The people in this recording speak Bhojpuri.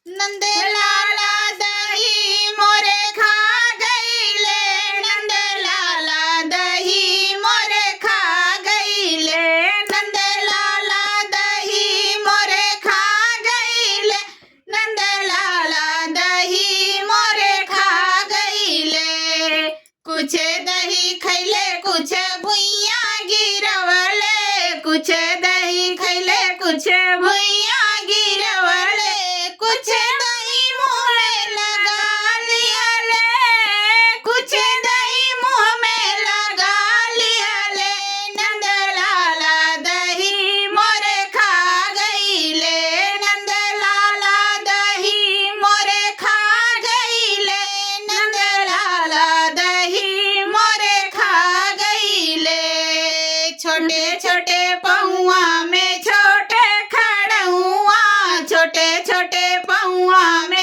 नंद लाला दही मोरे खा गईले, नंद लाला दही मोरे खा गईले, नंद लाला दही मोरे खा गईले, नंद लाला दही मोरे खा गईले। कुछ दही खैले कुछ भुइया गिरवले, कुछ दही खैले कुछ भुइया गिरवले, कुछ दही मुँह में लगा लियाले, कुछ दही मुँह में लगा लियाले, नंद लाला दही मोरे खा गईले, नंद लाला दही मोरे खा गईले, नंद लाला दही मोरे खा गईले। छोटे छोटे पहुआ में छोटे खड़ुआ, छोटे छोटे पहुआ में